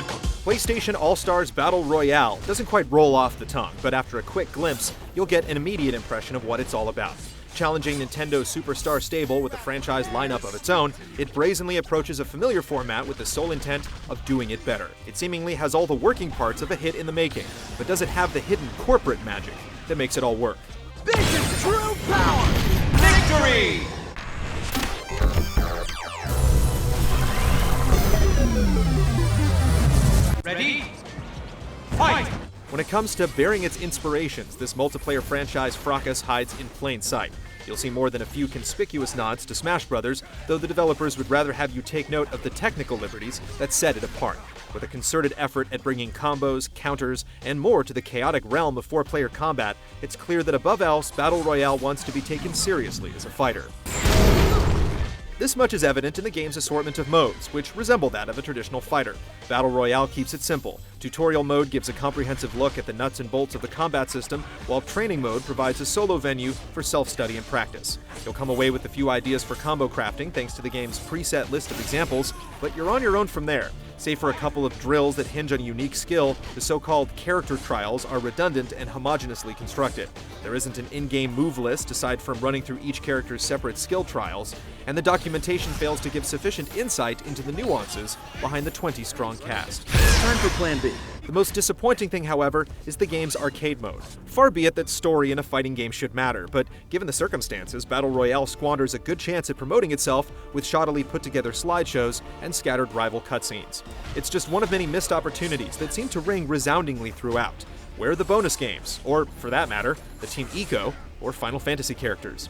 welcome. PlayStation All-Stars Battle Royale doesn't quite roll off the tongue, but after a quick glimpse, you'll get an immediate impression of what it's all about. Challenging Nintendo's superstar stable with a franchise lineup of its own, it brazenly approaches a familiar format with the sole intent of doing it better. It seemingly has all the working parts of a hit in the making, but does it have the hidden corporate magic that makes it all work? This is true power! Victory! Ready? Fight! When it comes to bearing its inspirations, this multiplayer franchise fracas hides in plain sight. You'll see more than a few conspicuous nods to Smash Bros., though the developers would rather have you take note of the technical liberties that set it apart. With a concerted effort at bringing combos, counters, and more to the chaotic realm of four-player combat, it's clear that above else, Battle Royale wants to be taken seriously as a fighter. This much is evident in the game's assortment of modes, which resemble that of a traditional fighter. Battle Royale keeps it simple. Tutorial mode gives a comprehensive look at the nuts and bolts of the combat system, while training mode provides a solo venue for self-study and practice. You'll come away with a few ideas for combo crafting thanks to the game's preset list of examples, but you're on your own from there. Save for a couple of drills that hinge on a unique skill, the so-called character trials are redundant and homogeneously constructed. There isn't an in-game move list aside from running through each character's separate skill trials, and the documentation fails to give sufficient insight into the nuances behind the 20-strong cast. Time for Plan B. The most disappointing thing, however, is the game's arcade mode. Far be it that story in a fighting game should matter, but given the circumstances, Battle Royale squanders a good chance at promoting itself with shoddily put-together slideshows and scattered rival cutscenes. It's just one of many missed opportunities that seem to ring resoundingly throughout. Where are the bonus games? Or, for that matter, the Team Eco or Final Fantasy characters?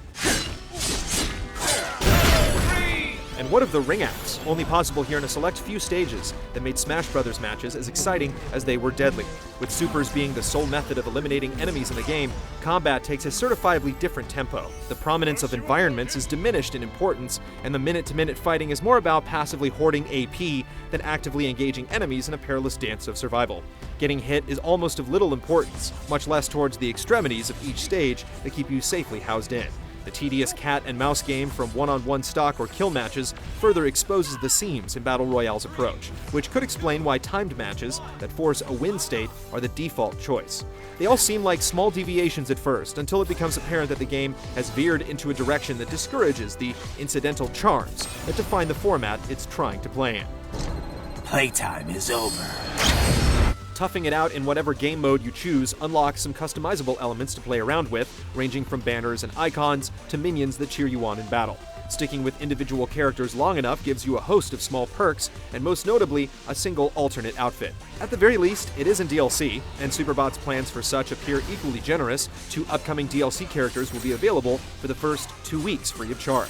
And what of the ring-outs, only possible here in a select few stages, that made Smash Bros. Matches as exciting as they were deadly? With supers being the sole method of eliminating enemies in the game, combat takes a certifiably different tempo. The prominence of environments is diminished in importance, and the minute-to-minute fighting is more about passively hoarding AP than actively engaging enemies in a perilous dance of survival. Getting hit is almost of little importance, much less towards the extremities of each stage that keep you safely housed in. The tedious cat and mouse game from one-on-one stock or kill matches further exposes the seams in Battle Royale's approach, which could explain why timed matches that force a win state are the default choice. They all seem like small deviations at first, until it becomes apparent that the game has veered into a direction that discourages the incidental charms that define the format it's trying to play in. Playtime is over. Toughing it out in whatever game mode you choose unlocks some customizable elements to play around with, ranging from banners and icons to minions that cheer you on in battle. Sticking with individual characters long enough gives you a host of small perks, and most notably, a single alternate outfit. At the very least, it isn't DLC, and Superbot's plans for such appear equally generous. 2 upcoming DLC characters will be available for the first 2 weeks free of charge.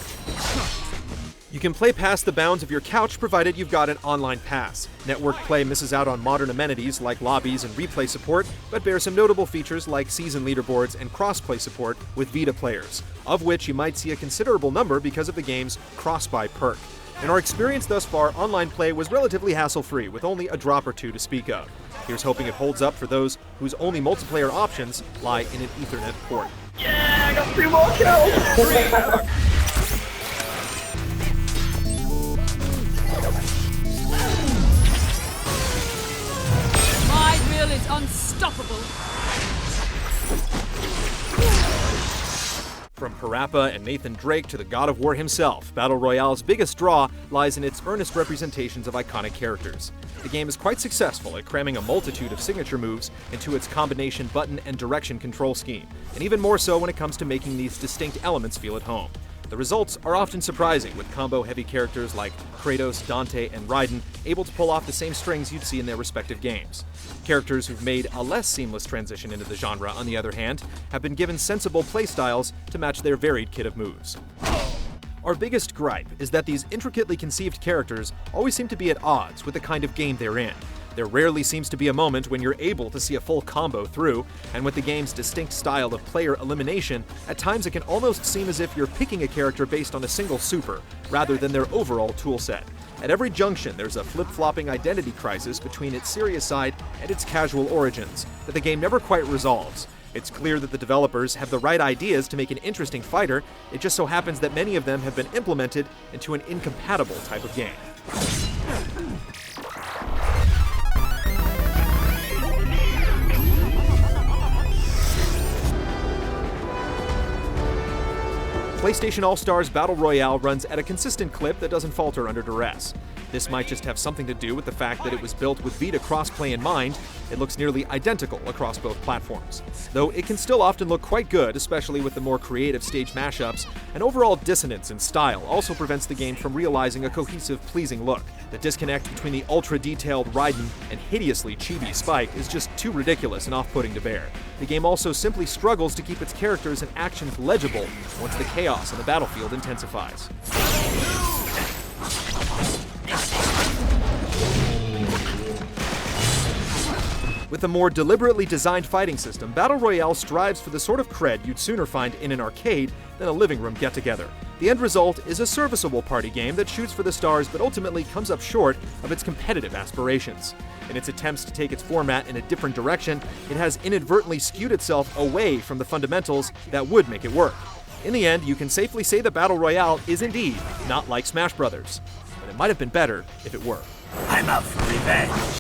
You can play past the bounds of your couch provided you've got an online pass. Network play misses out on modern amenities like lobbies and replay support, but bears some notable features like season leaderboards and cross-play support with Vita players, of which you might see a considerable number because of the game's cross-buy perk. In our experience thus far, online play was relatively hassle-free, with only a drop or two to speak of. Here's hoping it holds up for those whose only multiplayer options lie in an Ethernet port. Yeah, I got 3 more kills! Is unstoppable. From Parappa and Nathan Drake to the God of War himself, Battle Royale's biggest draw lies in its earnest representations of iconic characters. The game is quite successful at cramming a multitude of signature moves into its combination button and direction control scheme, and even more so when it comes to making these distinct elements feel at home. The results are often surprising, with combo-heavy characters like Kratos, Dante, and Raiden able to pull off the same strings you'd see in their respective games. Characters who've made a less seamless transition into the genre, on the other hand, have been given sensible playstyles to match their varied kit of moves. Our biggest gripe is that these intricately conceived characters always seem to be at odds with the kind of game they're in. There rarely seems to be a moment when you're able to see a full combo through, and with the game's distinct style of player elimination, at times it can almost seem as if you're picking a character based on a single super, rather than their overall toolset. At every junction, there's a flip-flopping identity crisis between its serious side and its casual origins, that the game never quite resolves. It's clear that the developers have the right ideas to make an interesting fighter, it just so happens that many of them have been implemented into an incompatible type of game. PlayStation All-Stars Battle Royale runs at a consistent clip that doesn't falter under duress. This might just have something to do with the fact that it was built with Vita crossplay in mind. It looks nearly identical across both platforms. Though it can still often look quite good, especially with the more creative stage mashups, an overall dissonance in style also prevents the game from realizing a cohesive, pleasing look. The disconnect between the ultra-detailed Raiden and hideously chibi Spike is just too ridiculous and off-putting to bear. The game also simply struggles to keep its characters and actions legible once the chaos on the battlefield intensifies. With a more deliberately designed fighting system, Battle Royale strives for the sort of cred you'd sooner find in an arcade than a living room get-together. The end result is a serviceable party game that shoots for the stars but ultimately comes up short of its competitive aspirations. In its attempts to take its format in a different direction, it has inadvertently skewed itself away from the fundamentals that would make it work. In the end, you can safely say that Battle Royale is indeed not like Smash Brothers, but it might have been better if it were. I'm out for revenge.